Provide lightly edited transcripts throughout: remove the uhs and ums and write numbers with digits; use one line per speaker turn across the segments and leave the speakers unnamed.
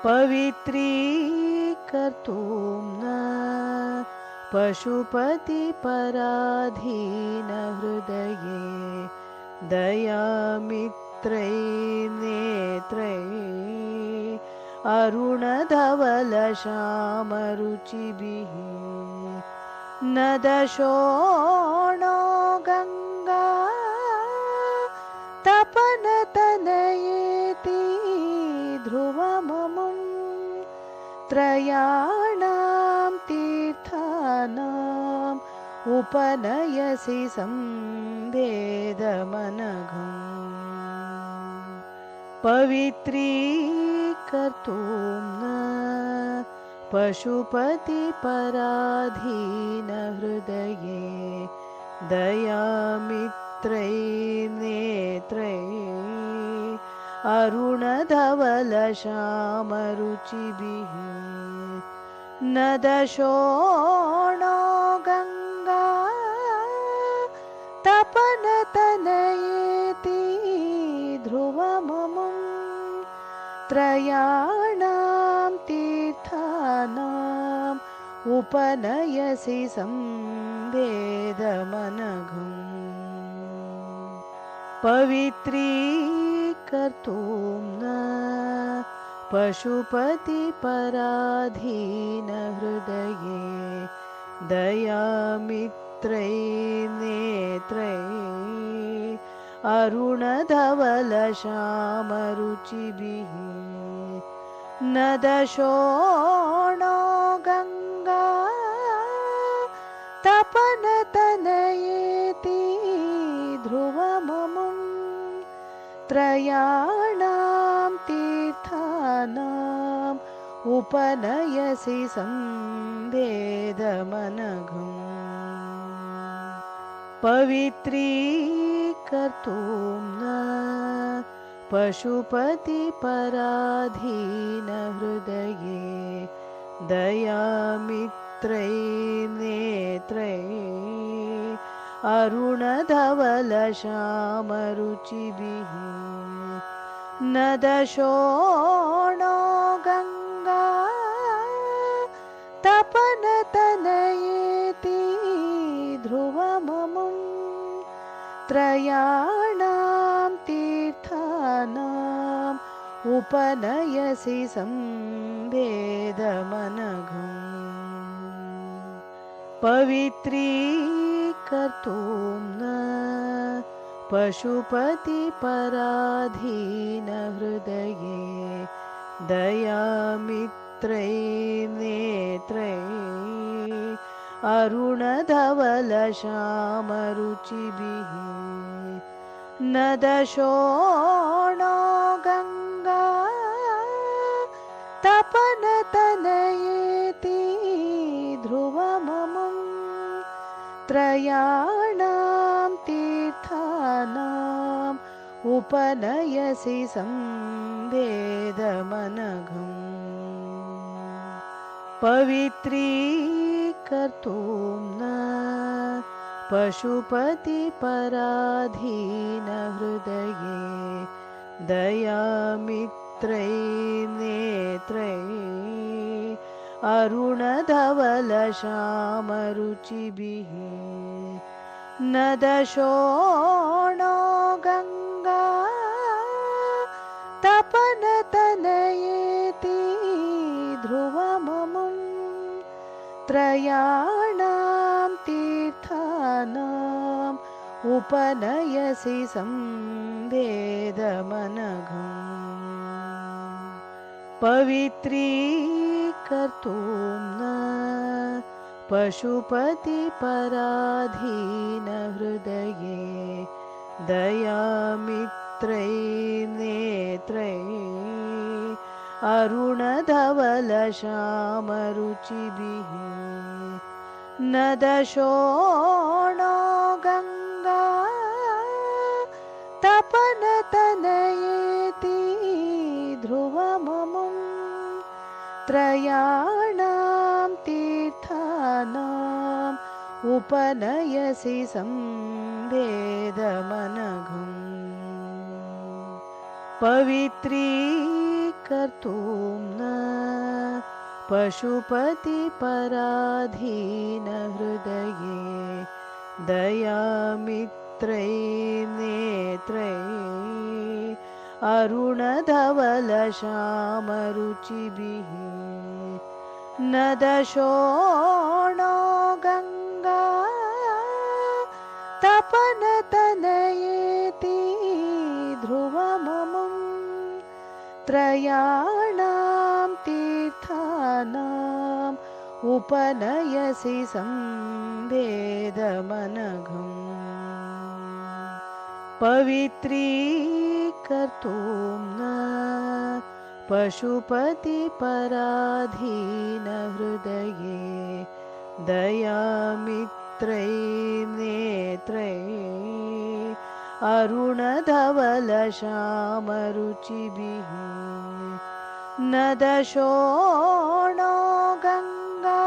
पवित्रीकर्तुं न पशुपतिपराधीनहृदये दयामित्रै नेत्रै अरुणधवलश्यामरुचिभिः न दशोणो गङ्गा तपनतनयेति ध्रुवममुं त्रयाणां तीर्थानाम् उपनयसि संवेदमनघम् पवित्रीकर्तुं न पशुपतिपराधीनहृदये दयामित्रै नेत्रै अरुणधवलश्यामरुचिभिः न दशोणो गङ्गा तपनतनयेति ध्रुवममुं त्रयाणां तीर्थानाम् उपनयसि संवेदमनघम् पवित्रीकर्तुं न पशुपतिपराधीनहृदये दयामित्रै नेत्रै अरुणधवलश्यामरुचिभिः न दशोणो गङ्गा तपनतनयेति ध्रुवममुं त्रयाणां तीर्थानाम् उपनयसि संवेदमनघम् पवित्रीकर्तुं न पशुपतिपराधीनहृदये दयामित्रै नेत्रै अरुणधवलश्यामरुचिभिः न दशोणो गङ्गा तपनतनयेति ध्रुवममुं त्रयाणां तीर्थानाम् उपनयसि संवेदमनघम् पवित्रीकर्तुं न पशुपतिपराधीनहृदये दयामित्रै नेत्रै अरुणधवलश्यामरुचिभिः न दशोणो गङ्गा तपनतनयेति ध्रुवममुं त्रयाणां तीर्थानाम् उपनयसि संवेदमनघम् पवित्रीकर्तुं न पशुपतिपराधीनहृदये दयामित्रै नेत्रै अरुणधवलश्यामरुचिभिः न दशोणो गङ्गा तपनतनयेति ध्रुवममुं त्रयाणां तीर्थानाम् उपनयसि संवेदमनघम् पवित्रीकर्तुं न पशुपतिपराधीनहृदये दयामित्रै नेत्रै अरुणधवलश्यामरुचिभिः न दशोणो गङ्गा तपनतनयेति ध्रुवममुं त्रयाणां तीर्थानाम् उपनयसि संवेदमनघम् पवित्रीकर्तुं कर्तुं न पशुपतिपराधीनहृदये दयामित्रैर्नेत्रैः अरुणधवलश्यामरुचिभिः न दशोणो गङ्गा तपनतनयेति ध्रुवममुं त्रयाणां तीर्थानाम् उपनयसि संवेदमनघम् पवित्रीकर्तुं न पशुपतिपराधीनहृदये दयामित्रैर्नेत्रैः अरुणधवलश्यामरुचिभिः न दशोणो गङ्गा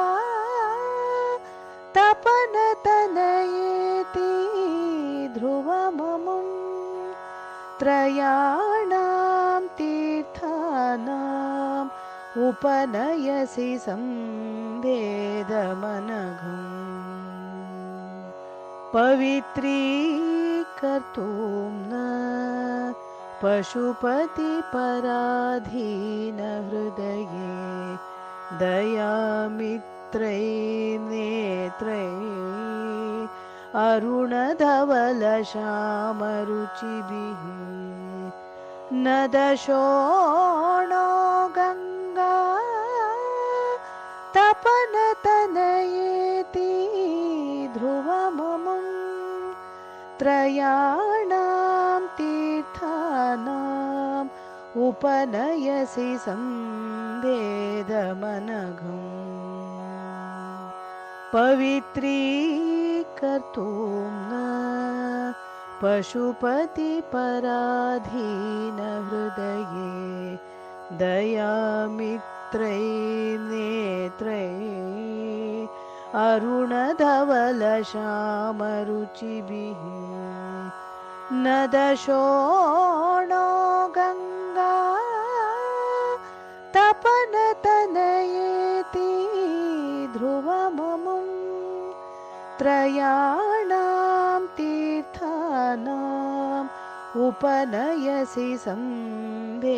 तपनतनयेति ध्रुवममुं त्रयाणां तीर्थानाम् उपनयसि संवेदमनघम् पवित्रीकर्तुं न पशुपतिपराधीनहृदये दयामित्रैर्नेत्रैः अरुणधवलश्यामरुचिभिः न दशोणो गङ्गा तपनतनयेति ध्रुवममुं त्रयाणां तीर्थानाम् उपनयसि संवेदमनघम् पवित्रीकर्तुं न पशुपतिपराधीनहृदये दयामित्रैर्नेत्रैः अरुणधवलश्यामरुचिभिः न दशोणो गङ्गा तपनतनयेति ध्रुवममुं त्रयाणां तीर्थानाम् उपनयसि संवेदमनघम्